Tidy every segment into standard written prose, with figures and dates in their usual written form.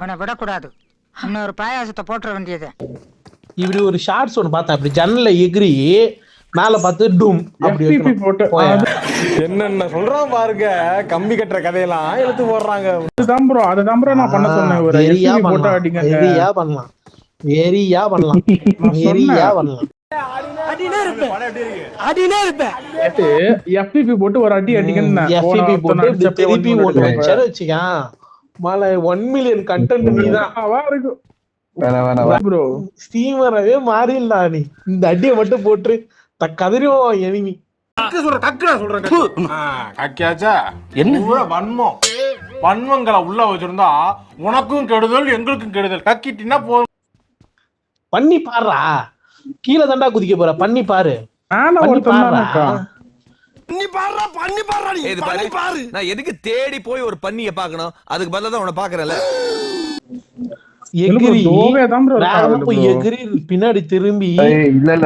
அவனை விடக்கூடாது. இன்னொரு பாயாசத்தை போட்டுற வேண்டியது. இப்படி ஒரு ஷார்ட்ஸ் ஒன்று பார்த்தேன், அப்படி ஜன்னல எகிரி மேல பார்த்து டூம் அப்படி என்னென்ன சொல்றான் பாருங்க. கம்பி கட்டுற கதையெல்லாம் எடுத்து போடுறாங்க. அதுதான் ப்ரோ நான் பண்ண சொன்னேன். ஒரு வெறியா போட்டோ பண்ணலாம், அடிங்க. வெறியா பண்ணலாம், வெறியா பண்ணலாம், வெறியா பண்ணலாம். FPP போட்டு ஒரு அடி அடிக்கன்னு FPP போட்டு திருப்பி ஒன்று வச்சாரு வச்சுக்கா மலை 1 மில்லியன் கண்டென்ட் நீதான் இருக்கும் ப்ரோ. ஸ்டீமரவே மாறிடலாம் நீ. இந்த அடியை மட்டும் போட்டு கதறிவோம் எனிமி. வன்மங்களை உள்ள வச்சிருந்தா உனக்கும் கெடுதல் எங்களுக்கும் கெடுதல். கக்கிட்டினா போதும். பண்ணி பாடுறா, கீழே தாண்டா குதிக்க போற. பண்ணி பாரு, நான் எதுக்கு தேடி போய் ஒரு பண்ணிய பாக்கணும்? அதுக்கு பதிலா தான் உன்னை பாக்குறேன்ல. எகிரி எகிரி பின்னாடி திரும்பி இல்ல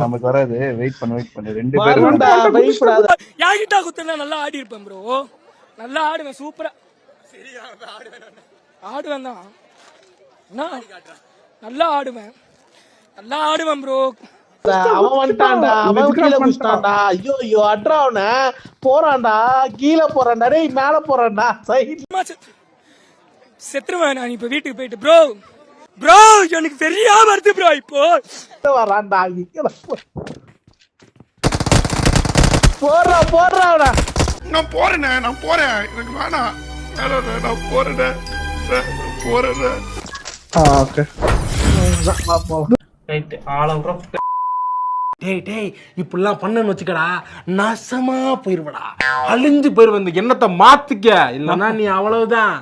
நமக்கு வராது. வெயிட் பண்ணு 2 பேரும் யாகிட்டா குத்துனா நல்லா ஆடி இருப்பேன் ப்ரோ. நல்லா ஆடுவேன், சூப்பரா ஆடுவேன் தான். நல்லா ஆடுவேன் ப்ரோ. அவன் வந்துட்டான்டா, அவன் கீழே குதிச்சிட்டான்டா. ஐயோ ஐயோ அட்ரா அவன. போறான்டா, கீழே போறான்டா, டேய் மேல போறான்டா. செத்துருவேன் நான் இப்ப வீட்டுக்கு போயிட்டு. ப்ரோ எனக்கு சரியா வருது ப்ரோ. இப்போ வரான்டா, போடுறா அவன. நான் போறேன் எனக்கு வேணாம். நான் போறேன். டேய் இப்படிலாம் பண்ணன்னு வச்சுக்கடா, நாசமா போயிருவடா, அழிஞ்சு போயிருவ. இந்த எண்ணத்தை மாத்திக்க, இல்லன்னா நீ அவ்வளவுதான்.